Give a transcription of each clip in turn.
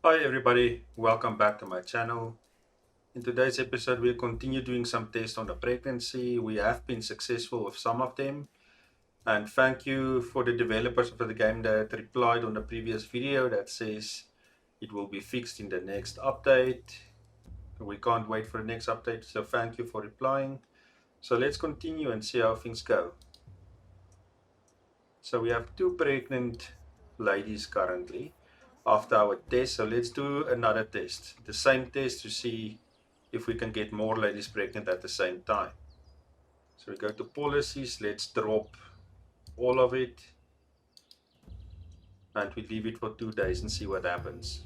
Hi everybody, welcome back to my channel. In today's episode we'll continue doing some tests on the pregnancy. We have been successful with some of them, and thank you for the developers of the game that replied on the previous video that says it will be fixed in the next update. We can't wait for the next update, so thank you for replying. So let's continue and see how things go. So we have two pregnant ladies currently after our test. So let's do another test, the same test, to see if we can get more ladies pregnant at the same time. So we go to policies, let's drop all of it, and we leave it for 2 days and see what happens.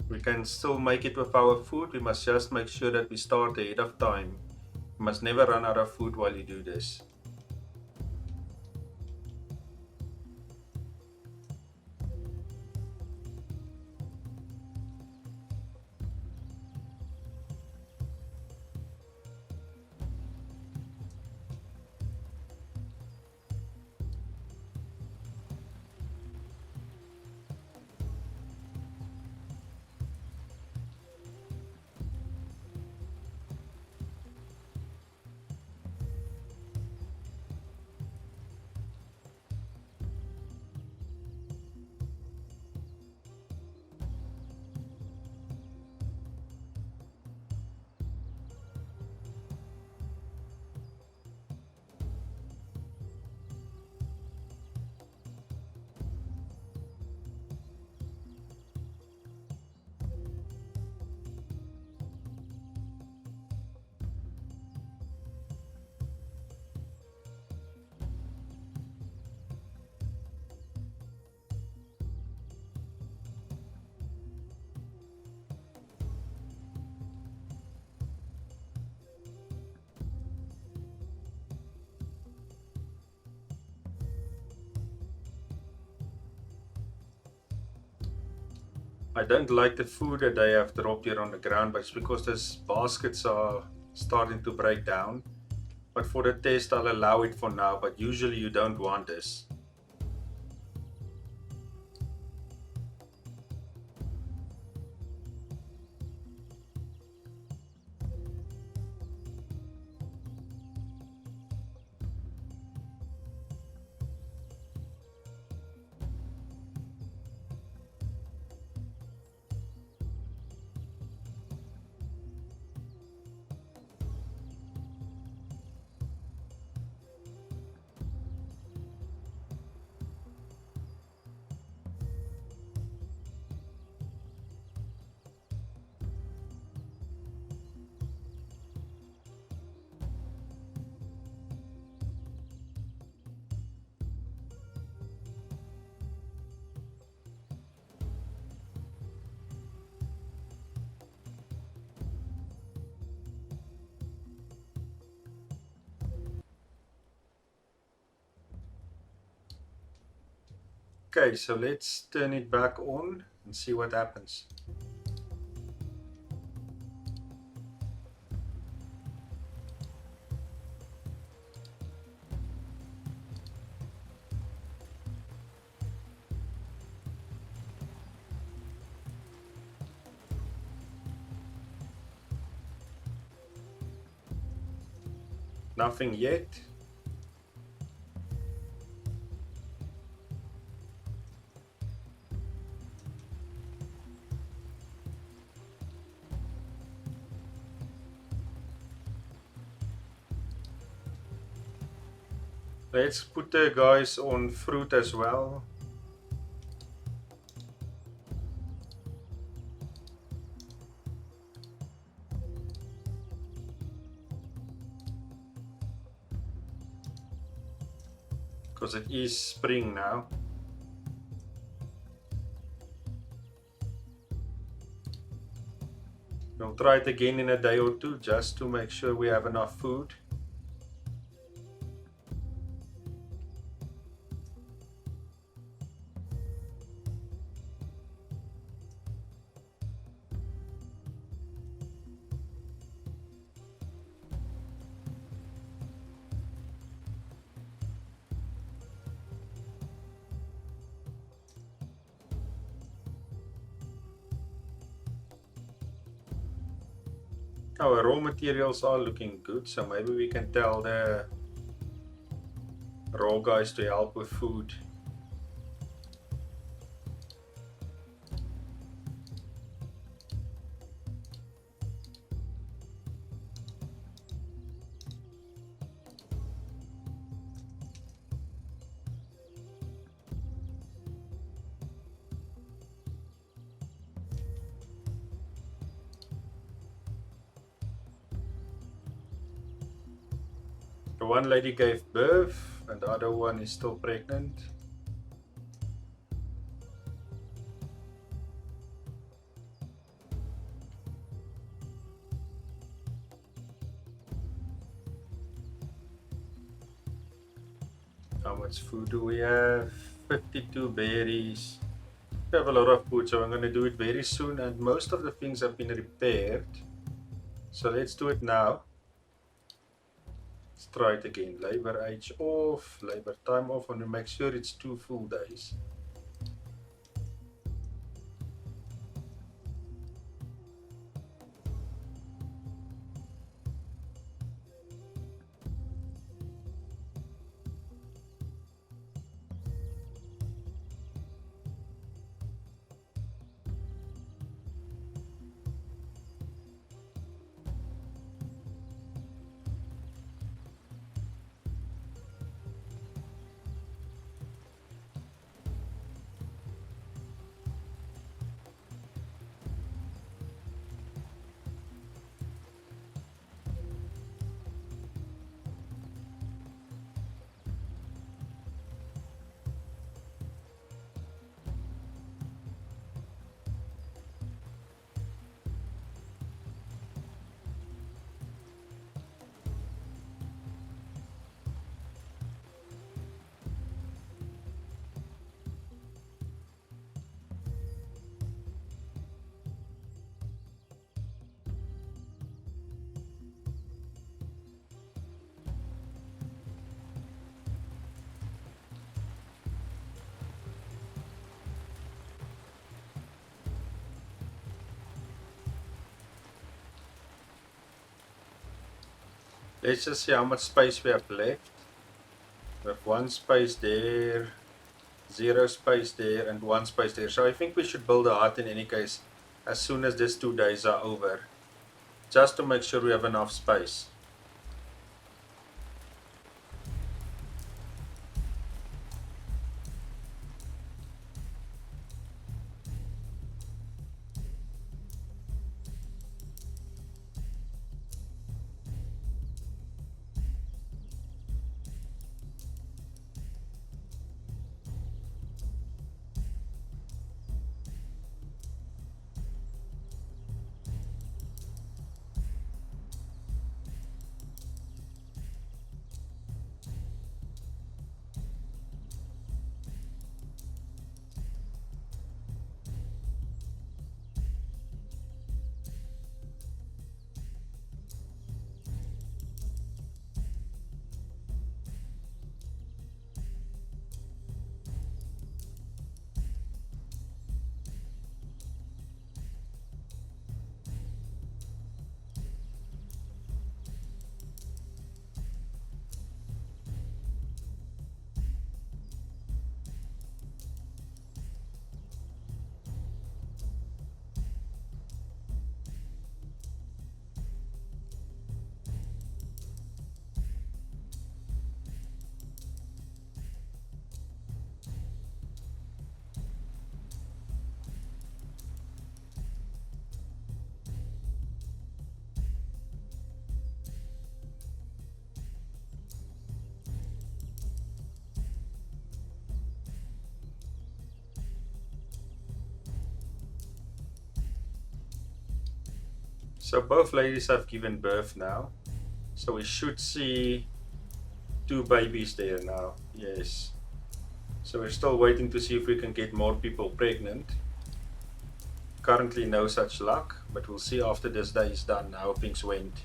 We can still make it with our food. We must just make sure that we start ahead of time. We must never run out of food while you do this. I don't like the food that they have dropped here on the ground, but it's because these baskets are starting to break down. But for the test, I'll allow it for now, but usually you don't want this. Okay, so let's turn it back on and see what happens. Nothing yet. Let's put the guys on fruit as well. Because it is spring now. We'll try it again in a day or two just to make sure we have enough food. Our raw materials are looking good, so maybe we can tell the raw guys to help with food. The one lady gave birth and the other one is still pregnant. How much food do we have? 52 berries. We have a lot of food, so I'm going to do it very soon, and most of the things have been repaired. So let's do it now. Let's try it again. Labor age off, labor time off. I want to make sure it's 2 full days. Let's just see how much space we have left. We have 1 space there, 0 space there, and 1 space there. So I think we should build a hut in any case as soon as these 2 days are over, just to make sure we have enough space. So both ladies have given birth now. So we should see 2 babies there now. Yes. So we're still waiting to see if we can get more people pregnant. Currently no such luck, but we'll see after this day is done how things went.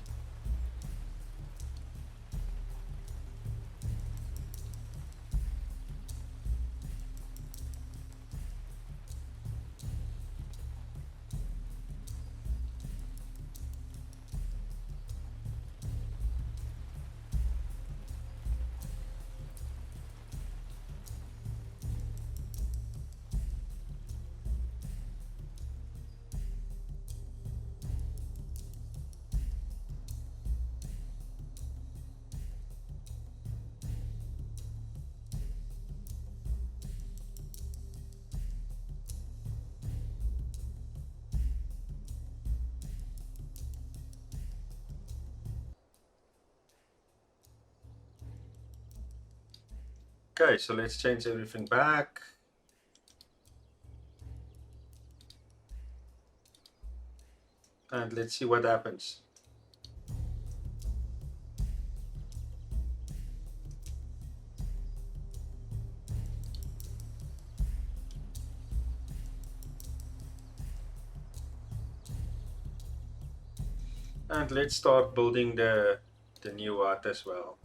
Okay, so let's change everything back. And let's see what happens. And let's start building the new hut as well.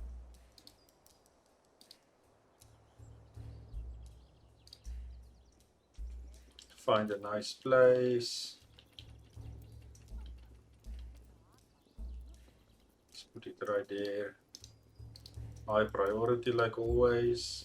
Find a nice place. Let's put it right there. High priority like always.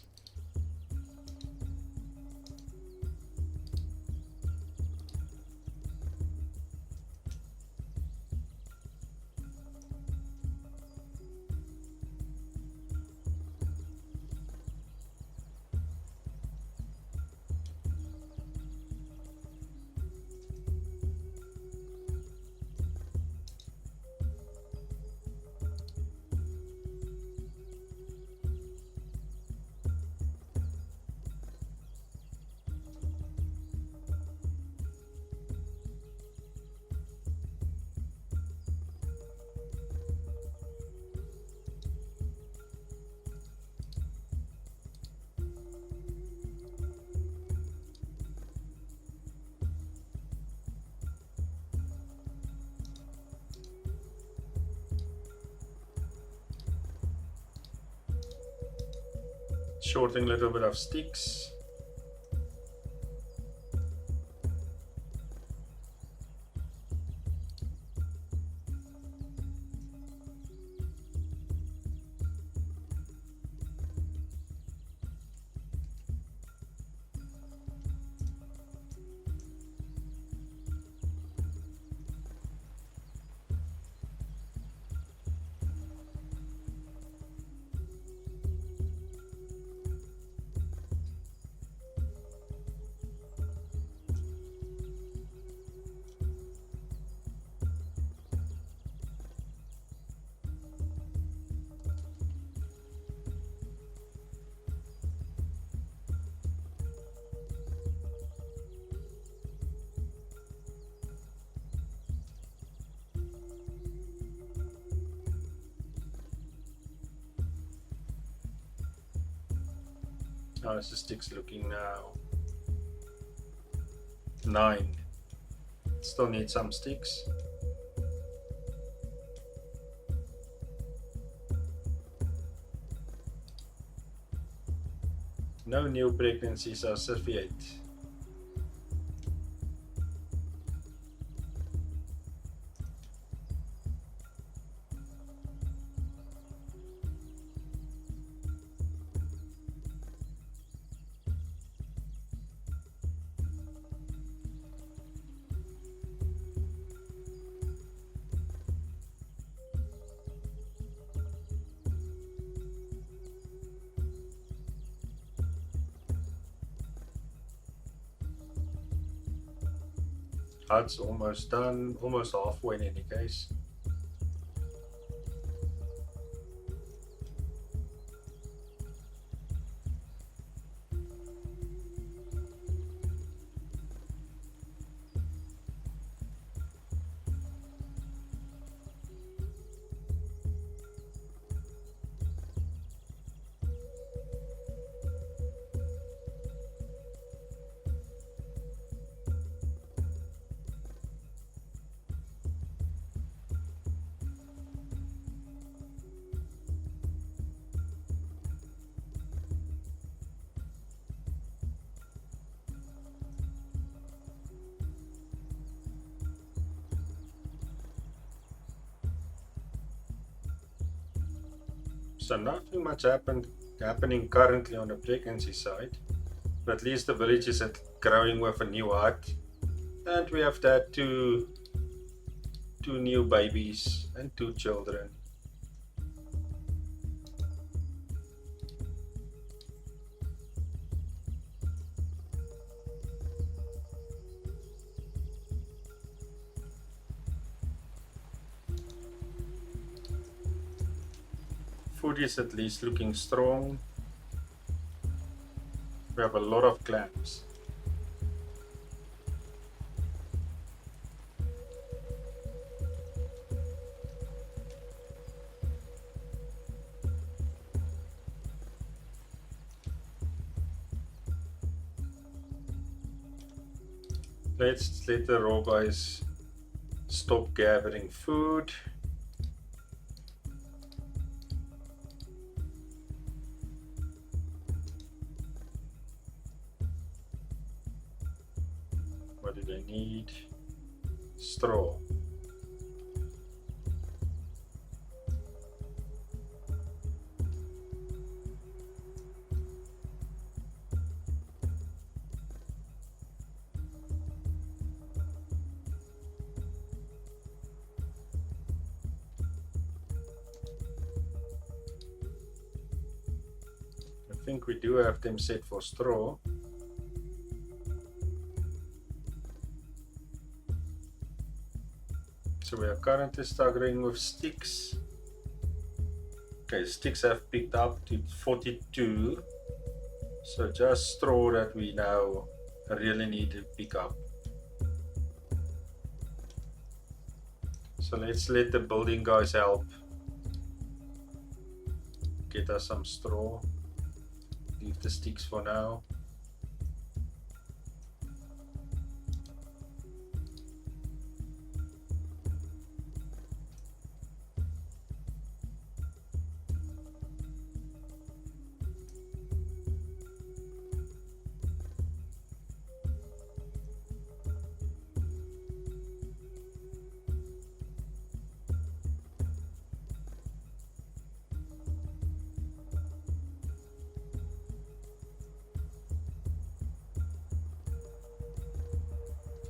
Shorting a little bit of sticks. How's the sticks looking now? 9. Still need some sticks. No new pregnancies associated. Hut's almost done, almost halfway in any case. So nothing much happening currently on the pregnancy side, but at least the village is growing with a new hut, and we have that two new babies and 2 children. Food is at least looking strong. We have a lot of clams. Let's let the raw guys stop gathering food. What do they need? Straw. I think we do have them set for straw. So we are currently struggling with sticks. Okay, sticks have picked up to 42. So just straw that we now really need to pick up. So let's let the building guys help get us some straw. Leave the sticks for now.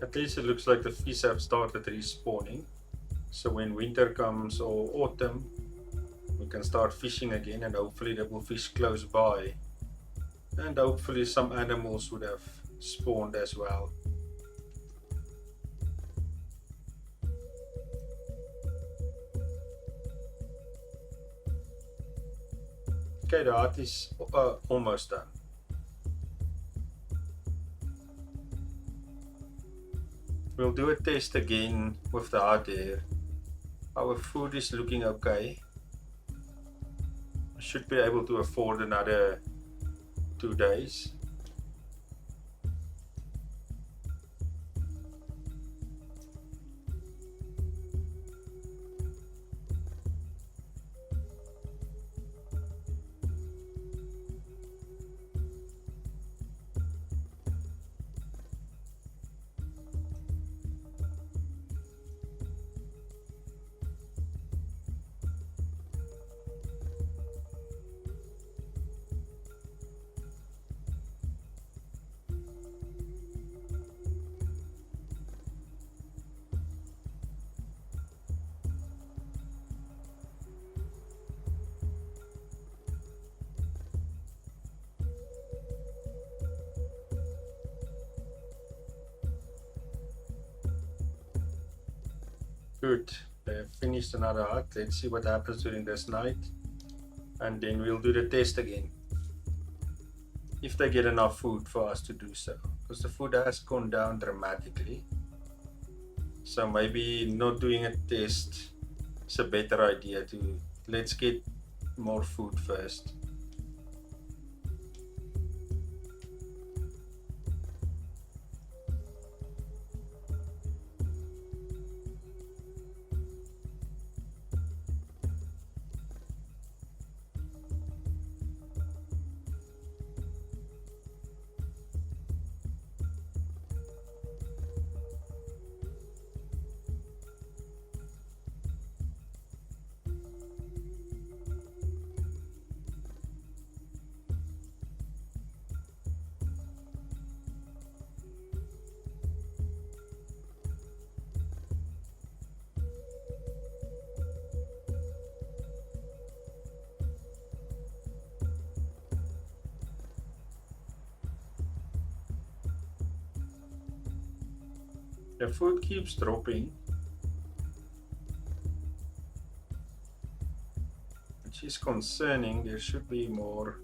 At least it looks like the fish have started respawning. So when winter comes or autumn, we can start fishing again, and hopefully there will fish close by. And hopefully some animals would have spawned as well. Okay, the hut is almost done. We'll do a test again with the hut here. Our food is looking okay. I should be able to afford another 2 days. Good, they've finished another hut. Let's see what happens during this night, and then we'll do the test again. If they get enough food for us to do so, because the food has gone down dramatically. So maybe not doing a test is a better idea. Let's get more food first. The food keeps dropping, which is concerning. There should be more.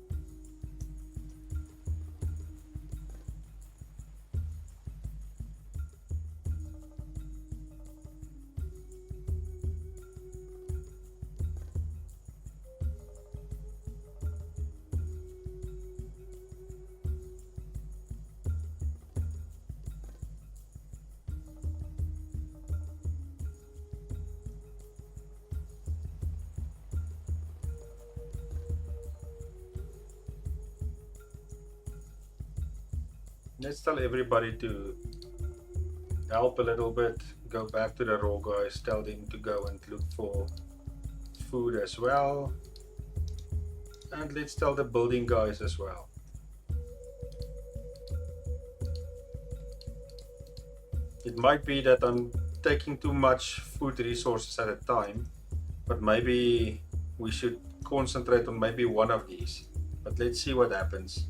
Let's tell everybody to help a little bit. Go back to the raw guys, tell them to go and look for food as well. And let's tell the building guys as well. It might be that I'm taking too much food resources at a time, but maybe we should concentrate on maybe one of these. But let's see what happens.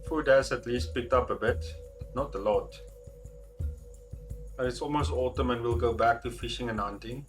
Food has at least picked up a bit, but not a lot. But it's almost autumn and we'll go back to fishing and hunting.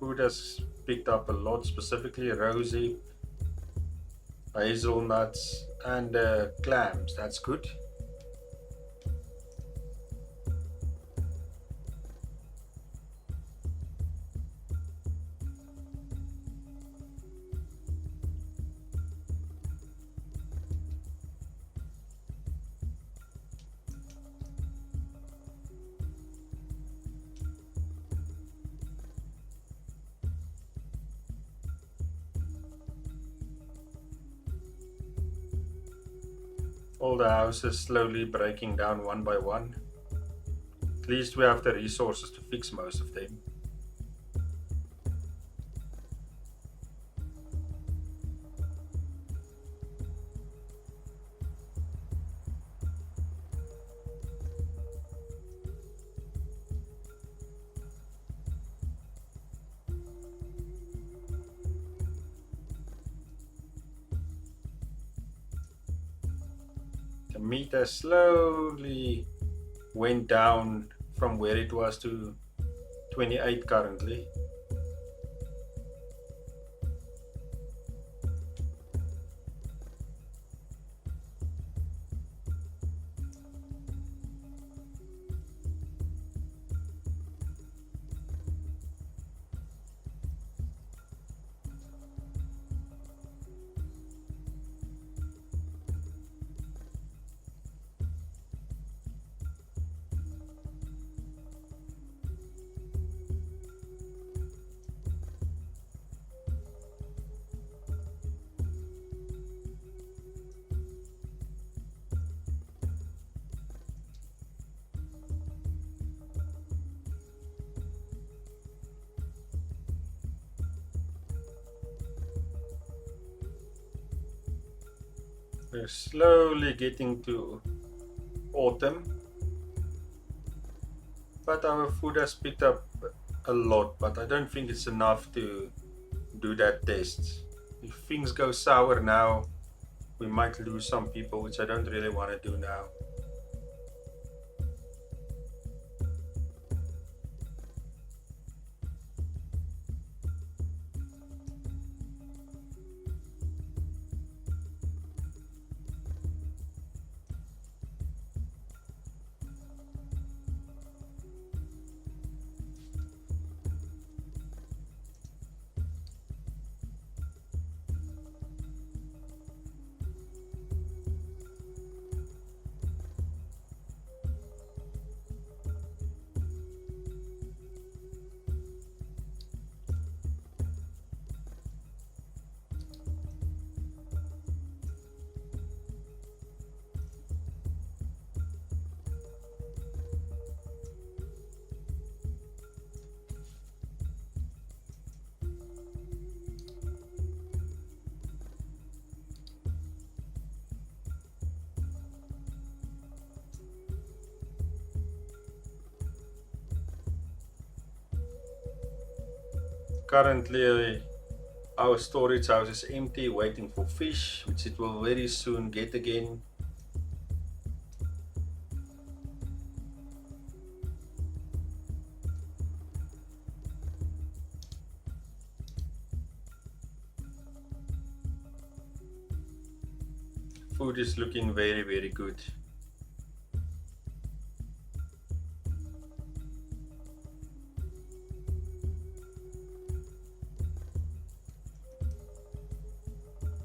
Food has picked up a lot, specifically rosy, hazelnuts, and clams. That's good. All the houses slowly breaking down one by one. At least we have the resources to fix most of them. The meter slowly went down from where it was to 28 currently. We're slowly getting to autumn, but our food has picked up a lot, but I don't think it's enough to do that test. If things go sour now, we might lose some people, which I don't really want to do now. Currently, our storage house is empty, waiting for fish, which it will very soon get again. Food is looking very, very good.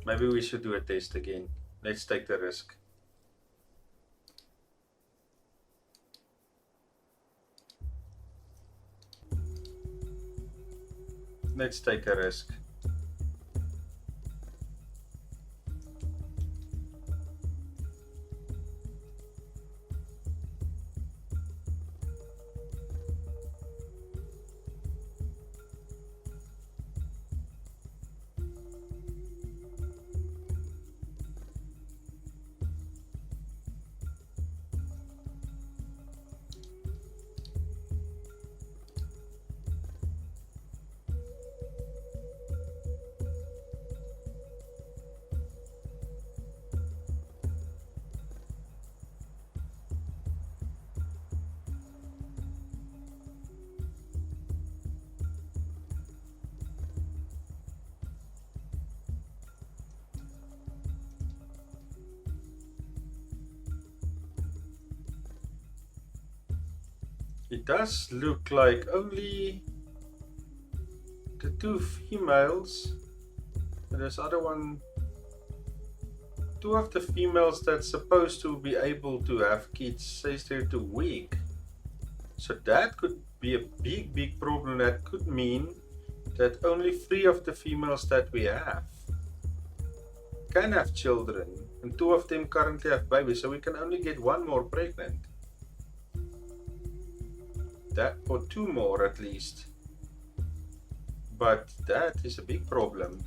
Maybe we should do a test again. Let's take the risk. Let's take a risk. It does look like only the two females. There's other one. Two of the females that's supposed to be able to have kids says they're too weak. So that could be a big, big problem. That could mean that only three of the females that we have can have children, and two of them currently have babies, so we can only get one more pregnant. That, or two more at least. But that is a big problem.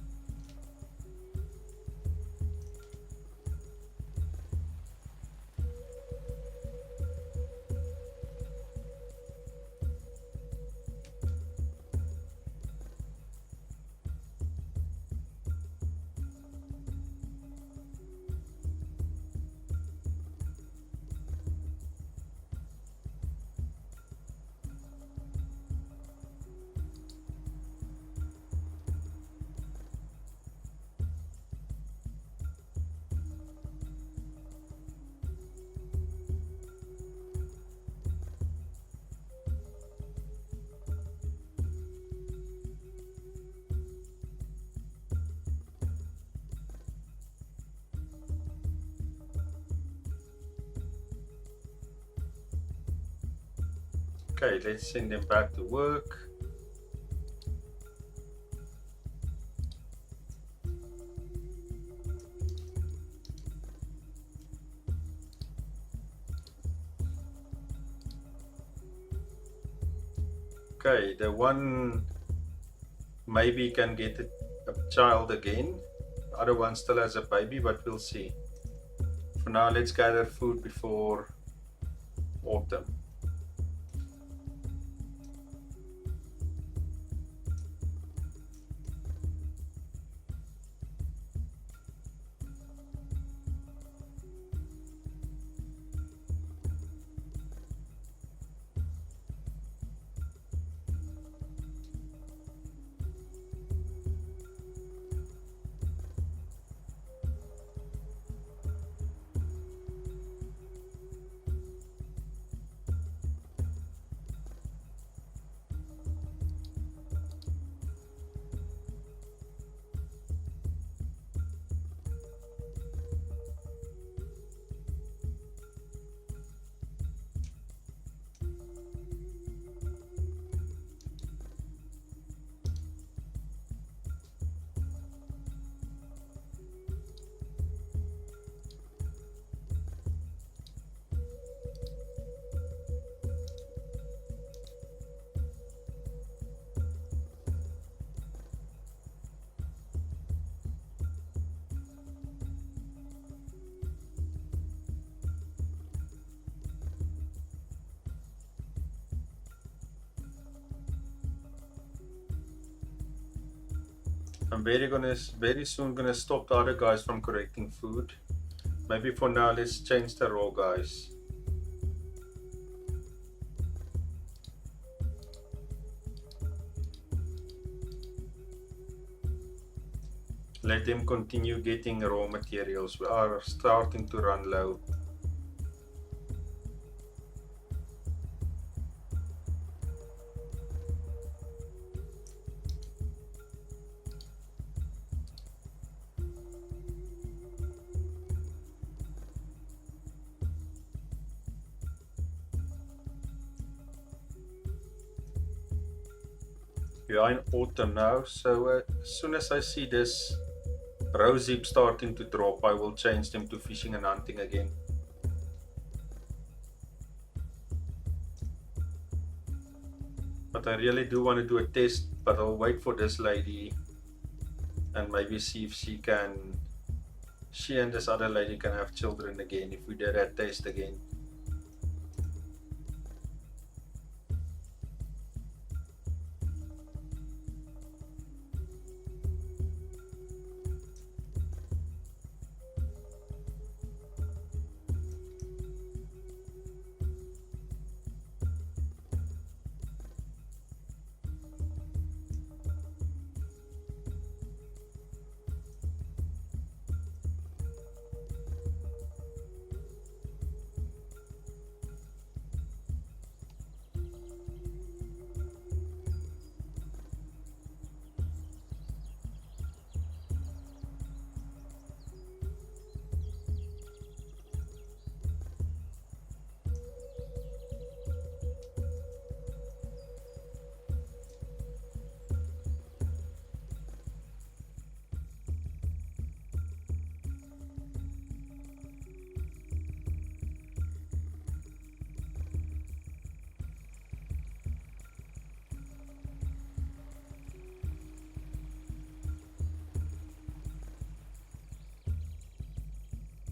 Okay, let's send them back to work. Okay, the one maybe can get a child again. The other one still has a baby, but we'll see. For now, let's gather food before autumn. I'm very soon gonna stop the other guys from correcting food. Maybe for now let's change the role, guys. Let them continue getting raw materials. We are starting to run low. We are in autumn now, so as soon as I see this rose hip starting to drop, I will change them to fishing and hunting again. But I really do want to do a test, but I'll wait for this lady and maybe see if she and this other lady can have children again if we did that test again.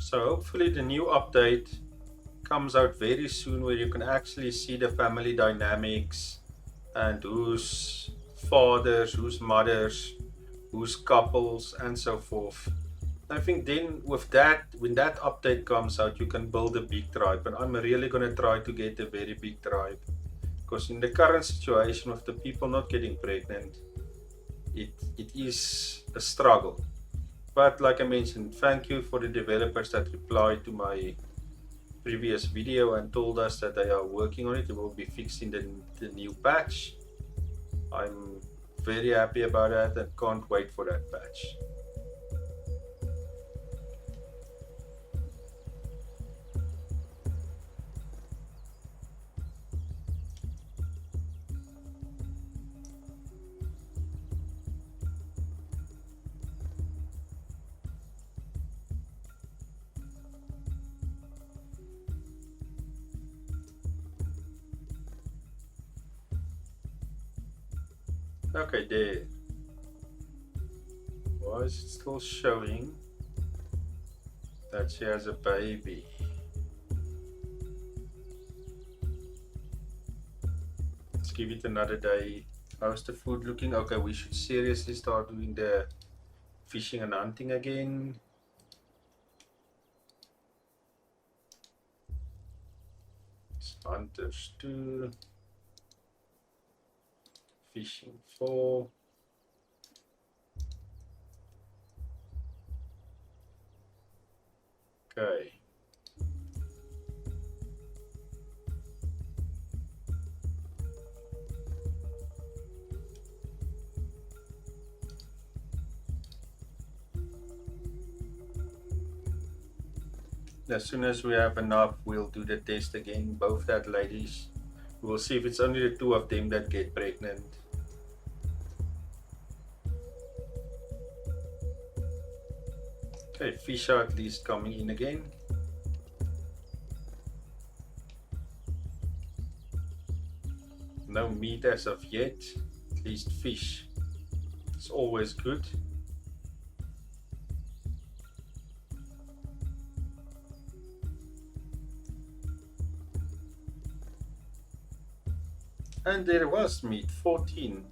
So hopefully the new update comes out very soon where you can actually see the family dynamics and who's fathers, who's mothers, who's couples, and so forth. I think then with that, when that update comes out, you can build a big tribe. And I'm really gonna try to get a very big tribe. Because in the current situation with the people not getting pregnant, it is a struggle. But like I mentioned, thank you for the developers that replied to my previous video and told us that they are working on it. It will be fixed in the new patch. I'm very happy about that and can't wait for that patch. Okay, there. Why is it still showing that she has a baby? Let's give it another day. How's the food looking? Okay, we should seriously start doing the fishing and hunting again. Hunters 2. Fishing 4. Okay. As soon as we have enough, we'll do the test again. Both that ladies. We'll see if it's only the two of them that get pregnant. Okay, fish are at least coming in again. No meat as of yet, at least fish. It's always good. And there was meat, 14.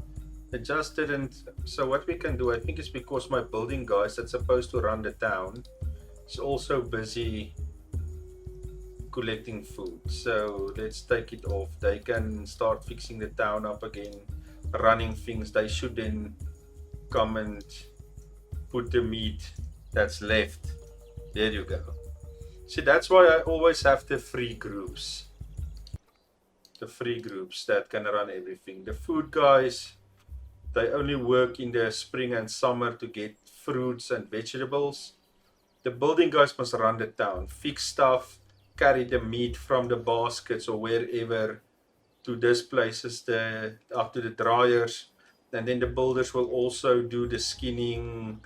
It just didn't. So what we can do, I think it's because my building guys that's supposed to run the town is also busy collecting food. So let's take it off. They can start fixing the town up again, running things. They should then come and put the meat that's left. There you go. See, that's why I always have the free groups. The free groups that can run everything. The food guys, they only work in the spring and summer to get fruits and vegetables. The building guys must run the town, fix stuff, carry the meat from the baskets or wherever to these places, up to the dryers. And then the builders will also do the skinning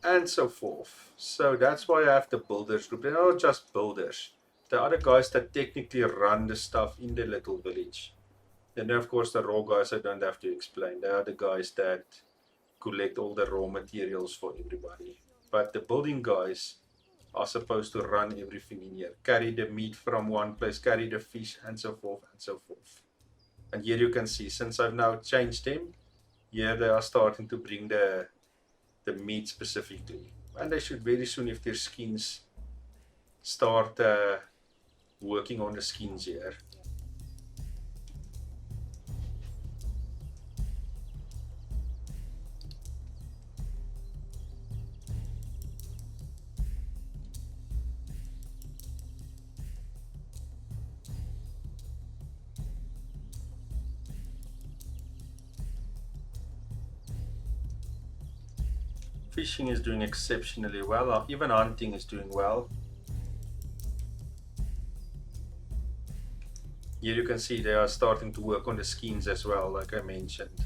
and so forth. So that's why I have the builders group. They're not just builders. The other guys that technically run the stuff in the little village. And then of course the raw guys I don't have to explain. They are the guys that collect all the raw materials for everybody. But the building guys are supposed to run everything in here. Carry the meat from one place, carry the fish and so forth and so forth. And here you can see, since I've now changed them, here they are starting to bring the meat specifically. And they should very soon, if their skins, start working on the skins here. Fishing is doing exceptionally well. Even hunting is doing well. Here you can see they are starting to work on the skins as well, like I mentioned.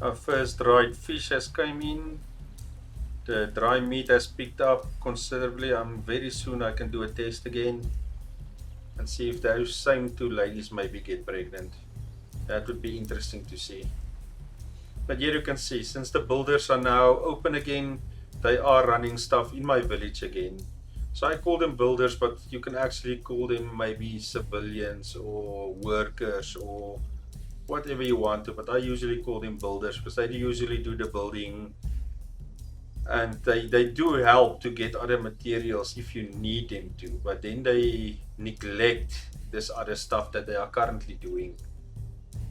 Our first dried fish has come in. The dry meat has picked up considerably. Very soon I can do a test again and see if those same two ladies maybe get pregnant. That would be interesting to see. But here you can see, since the builders are now open again, they are running stuff in my village again. So I call them builders, but you can actually call them maybe civilians or workers or whatever you want to, but I usually call them builders because they usually do the building and they do help to get other materials if you need them to, but then they neglect this other stuff that they are currently doing.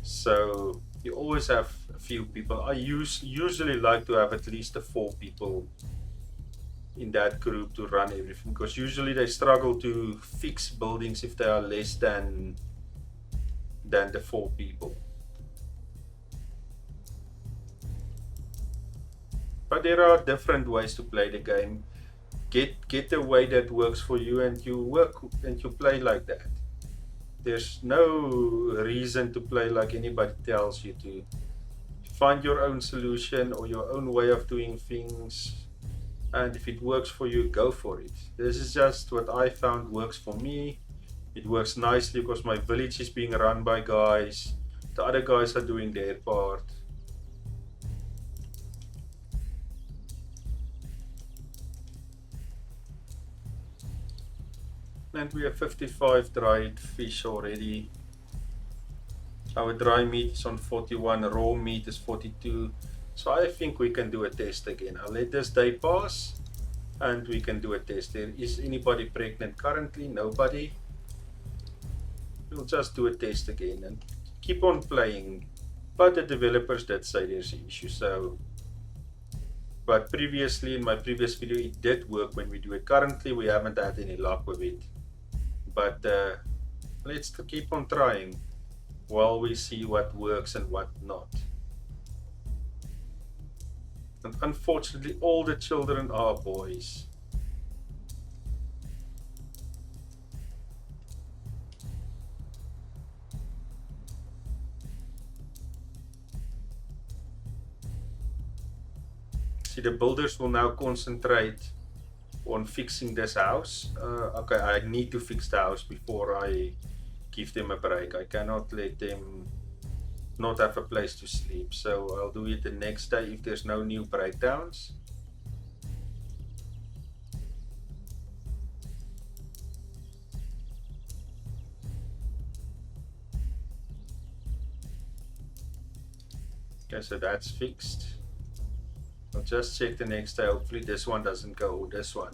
So you always have a few people. I usually like to have at least the 4 people in that group to run everything, because usually they struggle to fix buildings if they are less than the 4 people. But there are different ways to play the game. Get the way that works for you, and you work and you play like that. There's no reason to play like anybody tells you to. Find your own solution or your own way of doing things, and if it works for you, go for it. This is just what I found works for me. It works nicely because my village is being run by guys. The other guys are doing their part. And we have 55 dried fish already. Our dry meat is on 41, raw meat is 42. So I think we can do a test again. I'll let this day pass and we can do a test. There is anybody pregnant currently? Nobody. We'll just do a test again and keep on playing. But the developers did say there's an issue. So, but previously in my previous video it did work when we do it. Currently we haven't had any luck with it. But let's keep on trying while we see what works and what not. And unfortunately all the children are boys. See, the builders will now concentrate on fixing this house. Okay, I need to fix the house before I give them a break. I cannot let them not have a place to sleep. So I'll do it the next day if there's no new breakdowns. Okay, so that's fixed. I'll just check the next day. Hopefully this one doesn't go, or this one.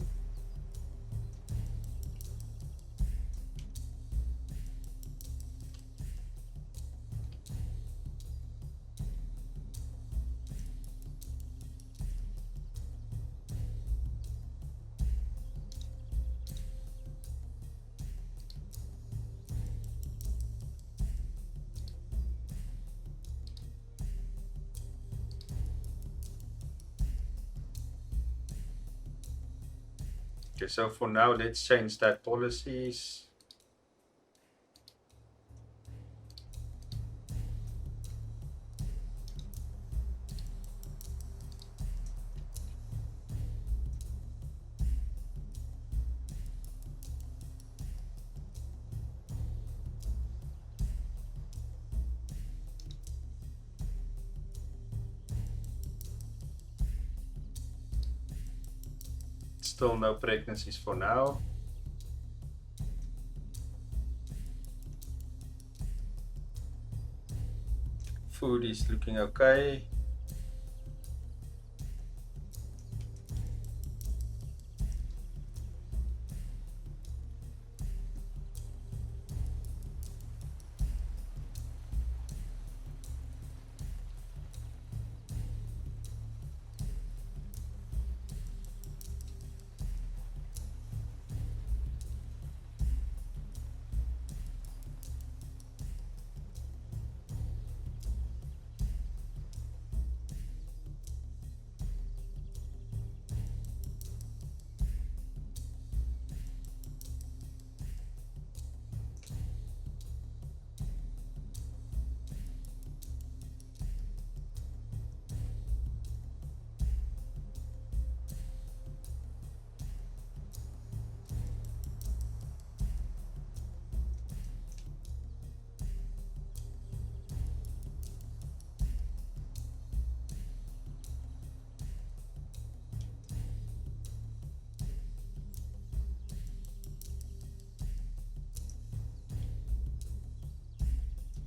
Okay, so for now, let's change that policies. Still no pregnancies for now. Food is looking okay.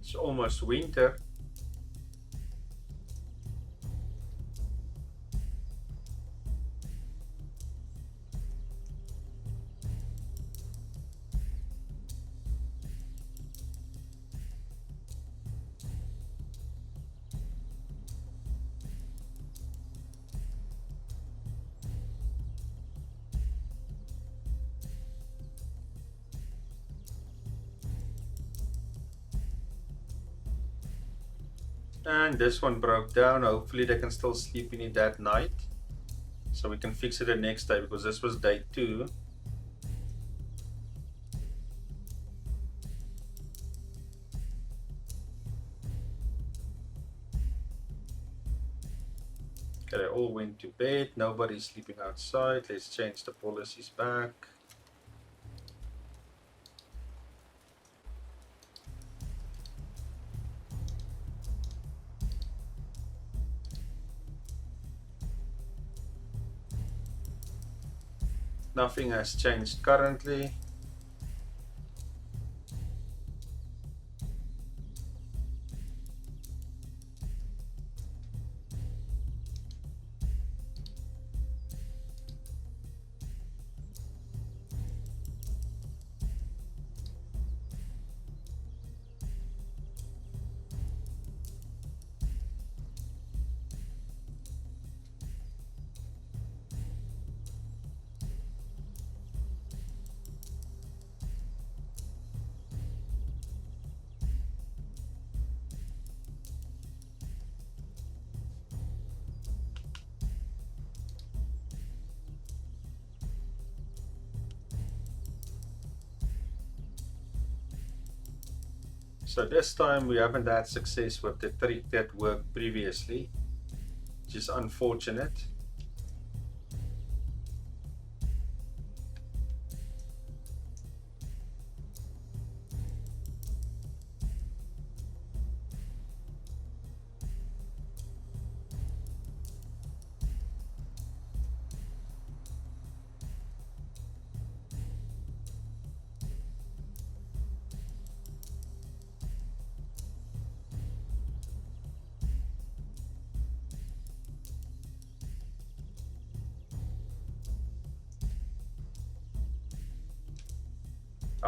It's almost winter. And this one broke down. Hopefully they can still sleep in it that night. So we can fix it the next day, because this was day 2. Okay, they all went to bed. Nobody's sleeping outside. Let's change the policies back. Nothing has changed currently. So this time we haven't had success with the trick that worked previously, which is unfortunate.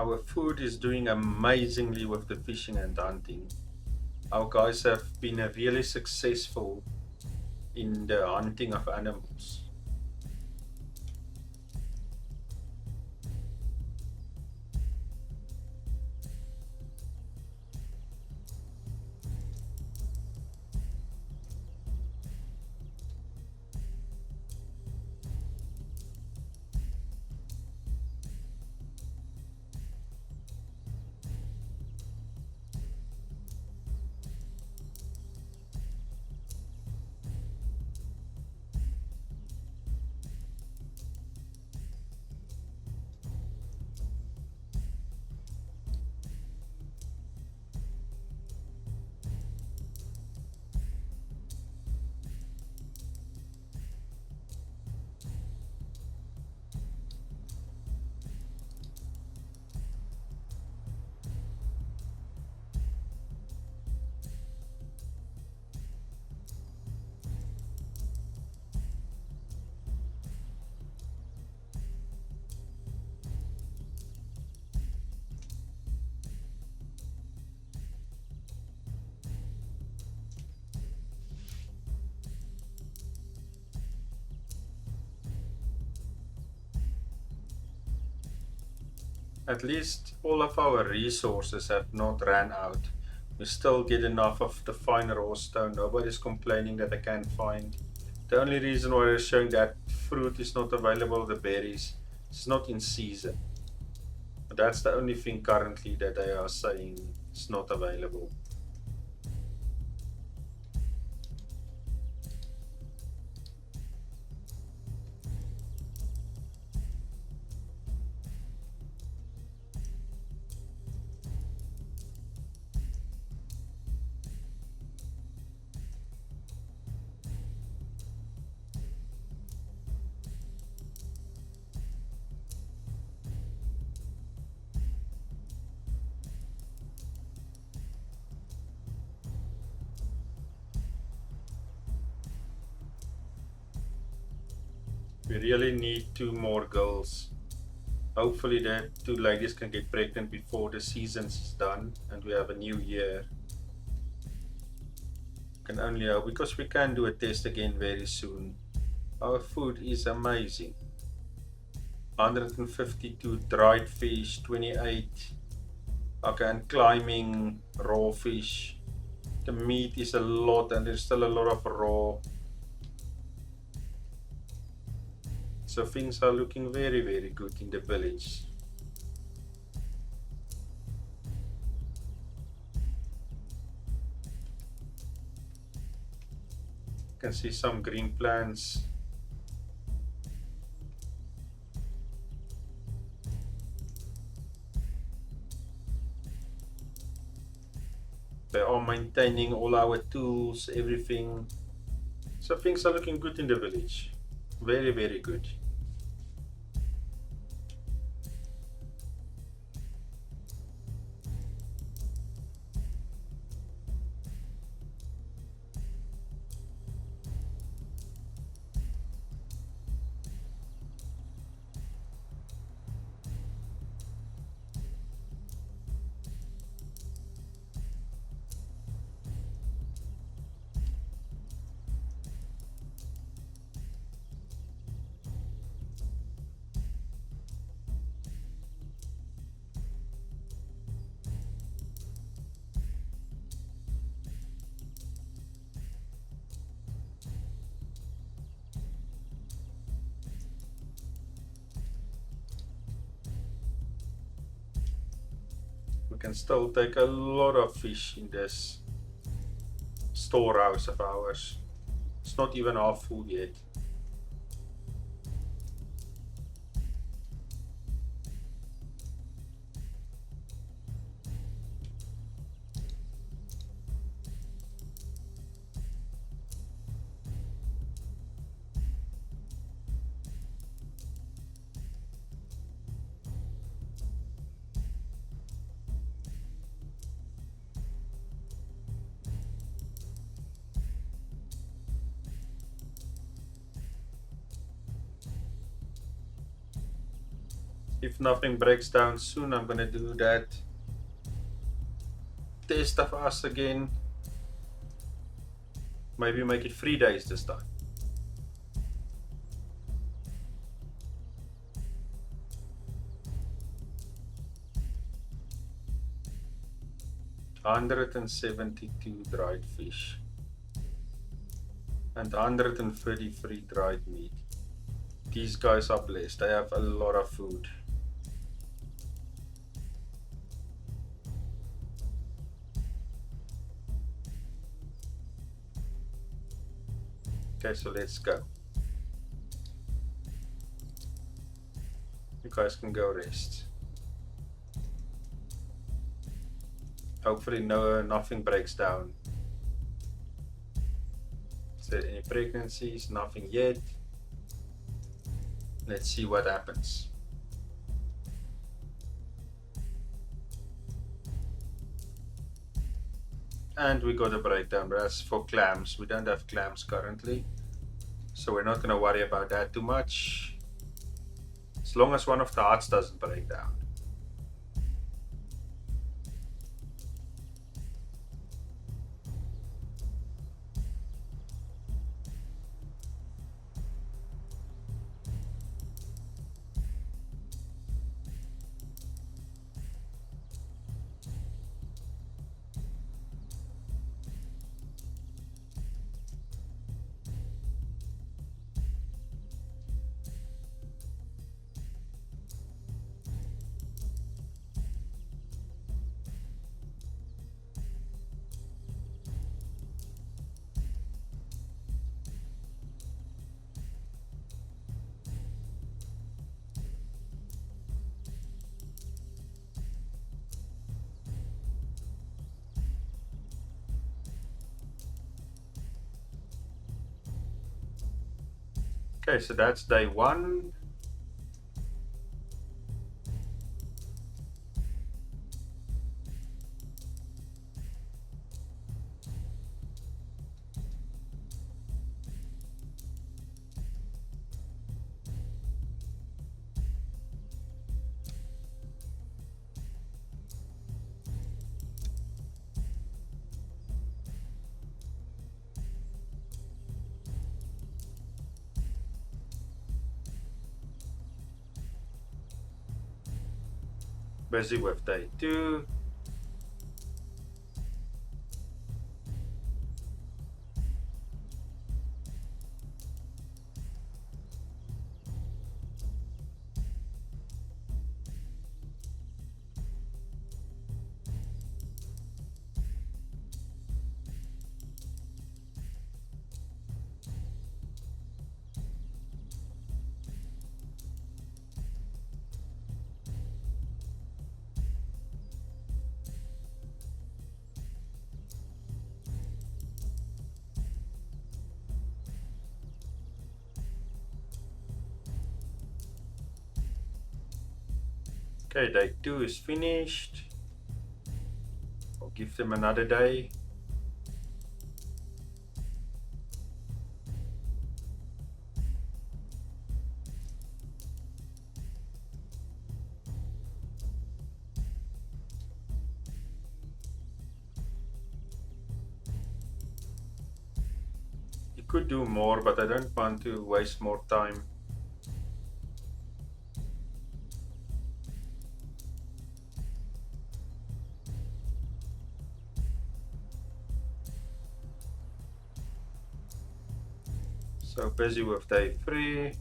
Our food is doing amazingly with the fishing and hunting. Our guys have been really successful in the hunting of animals. At least all of our resources have not ran out. We still get enough of the fine raw stone. Nobody's complaining that they can't find. The only reason why they're showing that fruit is not available, the berries, it's not in season. But that's the only thing currently that they are saying is not available. We really need two more girls. Hopefully the two ladies can get pregnant before the season's done and we have a new year. Can only hope, because we can do a test again very soon. Our food is amazing. 152 dried fish, 28 okay, climbing raw fish. The meat is a lot and there's still a lot of raw. So things are looking very, very good in the village. You can see some green plants. They are maintaining all our tools, everything. So things are looking good in the village. Very, very good. We can still take a lot of fish in this storehouse of ours. It's not even half full yet. If nothing breaks down soon, I'm gonna do that test of us again. Maybe make it 3 days this time. $172 dried fish and 133 dried meat. These guys are blessed. They have a lot of food. Okay, so let's go. You guys can go rest. Hopefully nothing breaks down. Is there any pregnancies? Nothing yet. Let's see what happens. And we got a breakdown, but that's for clams. We don't have clams currently, so we're not going to worry about that too much. As long as one of the hearts doesn't break down. Okay, so that's day 1. Busy with day 2. Okay, day 2 is finished. I'll give them another day. You could do more, but I don't want to waste more time. So busy with day 3.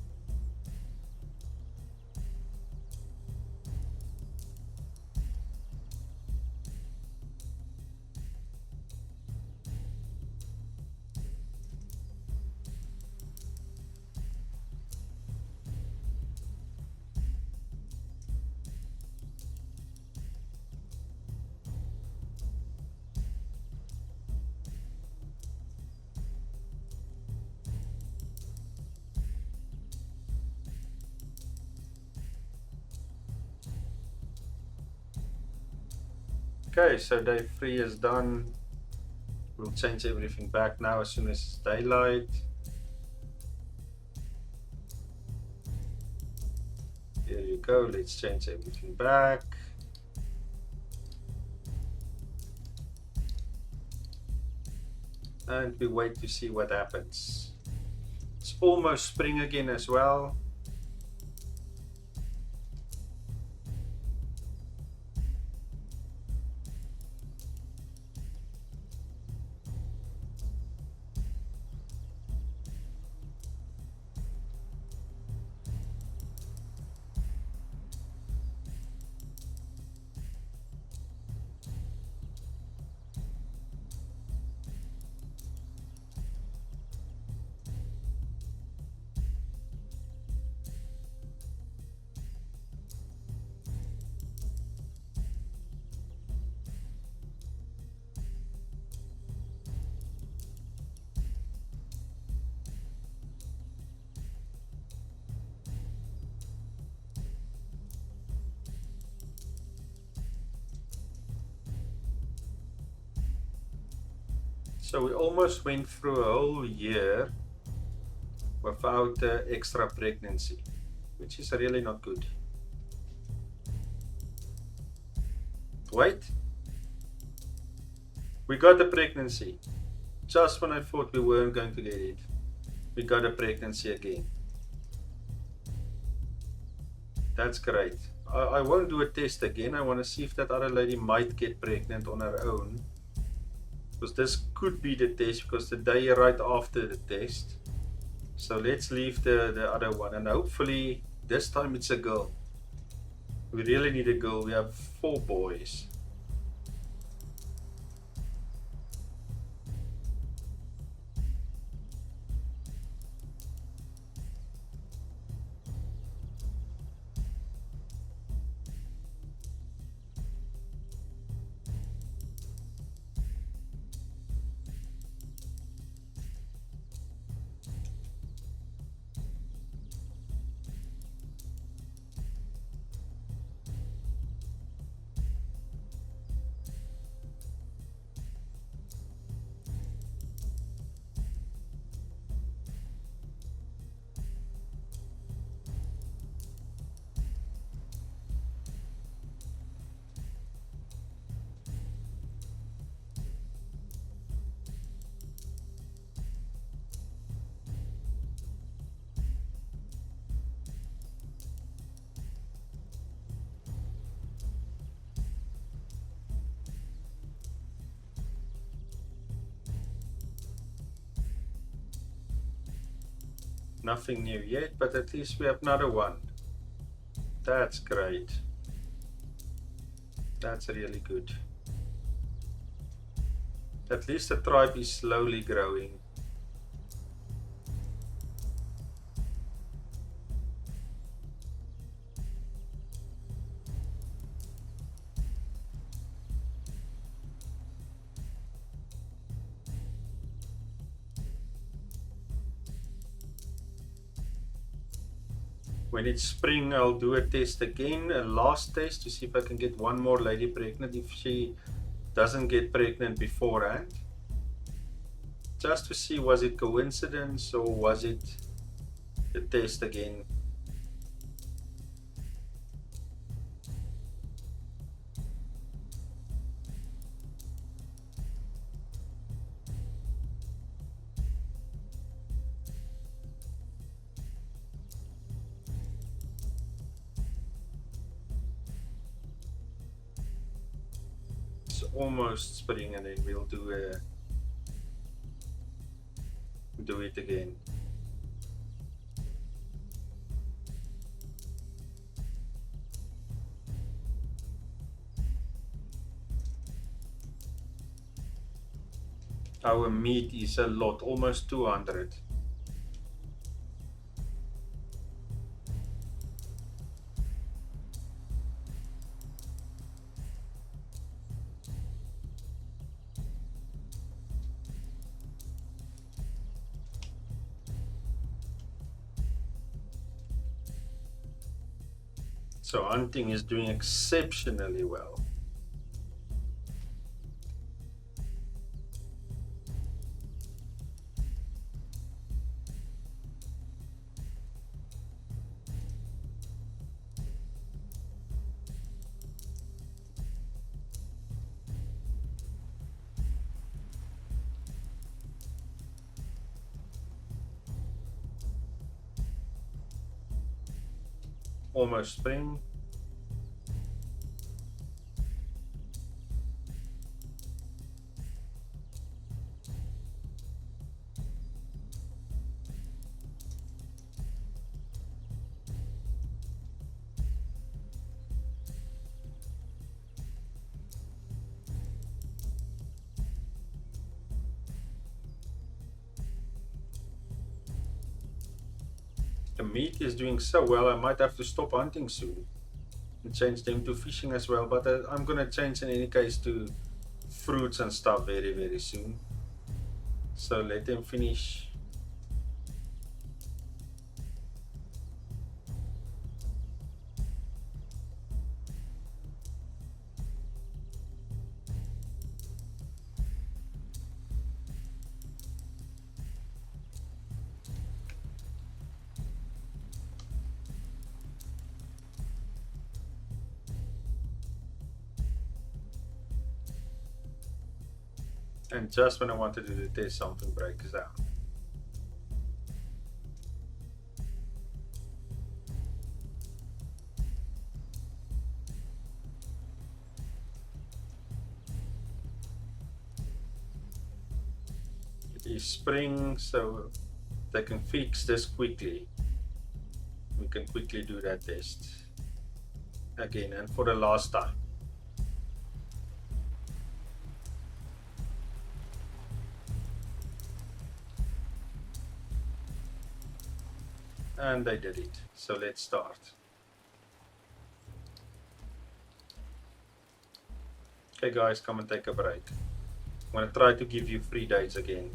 Okay, so day 3 is done. We'll change everything back now as soon as it's daylight. Here you go. Let's change everything back. And we wait to see what happens. It's almost spring again as well. So we almost went through a whole year without extra pregnancy, which is really not good. Wait, we got a pregnancy. Just when I thought we weren't going to get it, we got a pregnancy again. That's great. I won't do a test again. I want to see if that other lady might get pregnant on her own. Because this could be the test, because the day right after the test. So let's leave the other one, and hopefully this time it's a girl. We really need a girl. We have 4 boys. Nothing new yet, but at least we have another one. That's great. That's really good. At least the tribe is slowly growing. When it's spring, I'll do a test again, a last test, to see if I can get one more lady pregnant if she doesn't get pregnant beforehand. Just to see, was it coincidence or was it the test again? It's almost spring, and then we'll do it again. Our meat is a lot, almost 200. So hunting is doing exceptionally well. Almost spring. The meat is doing so well, I might have to stop hunting soon and change them to fishing as well. But I'm gonna change in any case to fruits and stuff very, very soon. So let them finish. And just when I wanted to do this, something breaks down. It is spring, so they can fix this quickly. We can quickly do that test again and for the last time. And I did it. So let's start. Okay guys, come and take a break. I'm gonna try to give you 3 days again.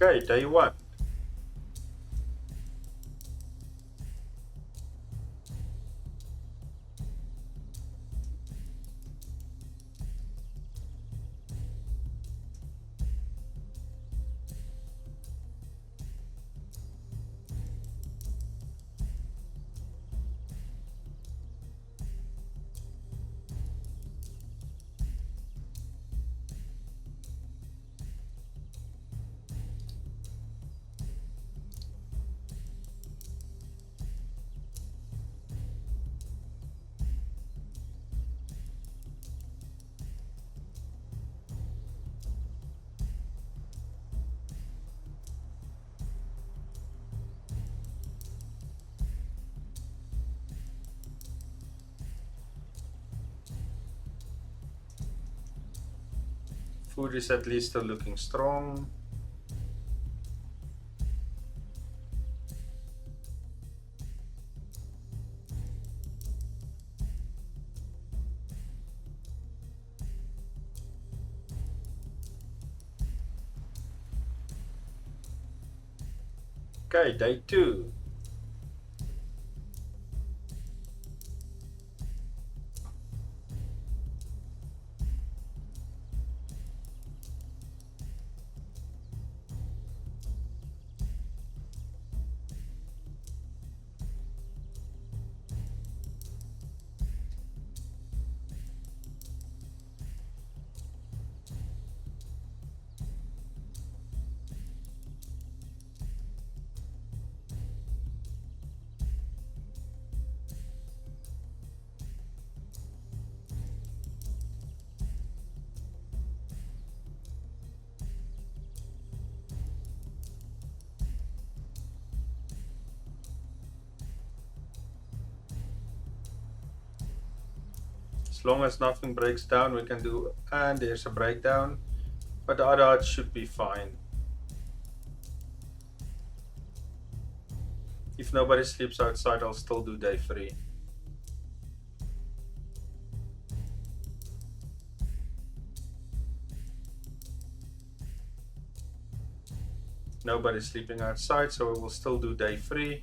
Okay, day 1. Food is at least still looking strong. Okay, day 2. As long as nothing breaks down, we can do, and there's a breakdown, but the other huts should be fine. If nobody sleeps outside, I'll still do day 3. Nobody's sleeping outside, so we will still do day 3.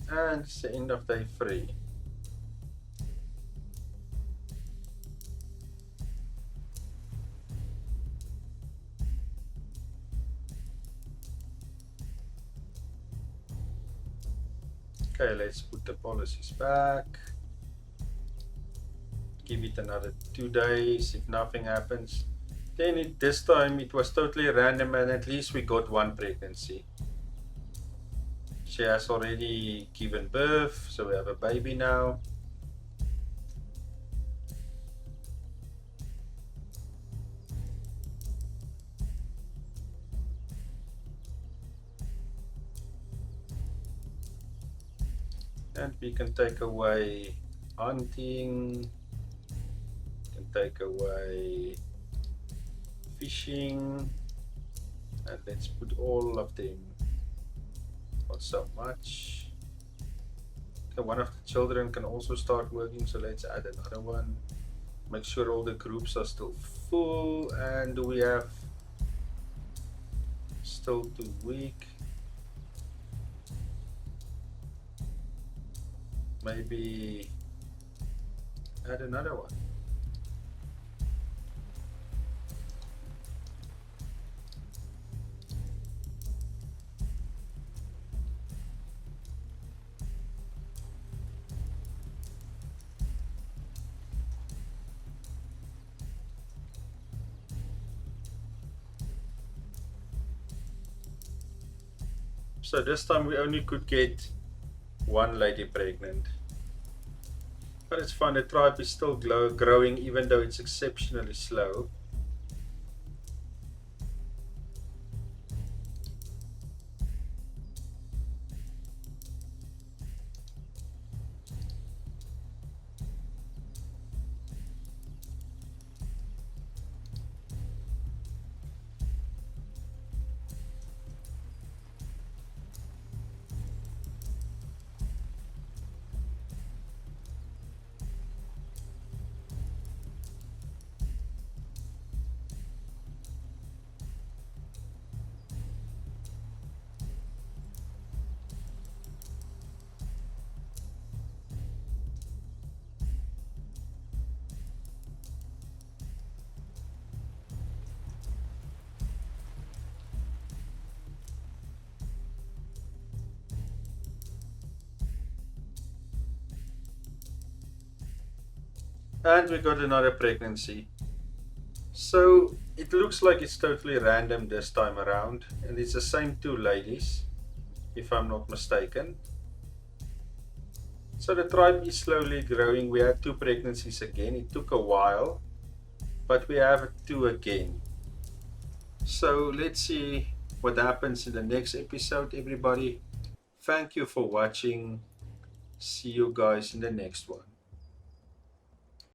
And it's the end of day 3. Okay, let's put the policies back. Give it another 2 days. If nothing happens, then this time it was totally random, and at least we got one pregnancy. She has already given birth, so we have a baby now. And we can take away hunting, can take away fishing, and let's put all of them. Not so much. Okay, one of the children can also start working, so let's add another one. Make sure all the groups are still full, and we have still 2 weeks. Maybe add another one. So this time we only could get one lady pregnant. But it's fine, the tribe is still growing even though it's exceptionally slow. And we got another pregnancy. So it looks like it's totally random this time around, and it's the same 2 ladies, if I'm not mistaken. So the tribe is slowly growing. We had 2 pregnancies again. It took a while, but we have 2 again. So let's see what happens in the next episode, everybody. Thank you for watching. See you guys in the next one.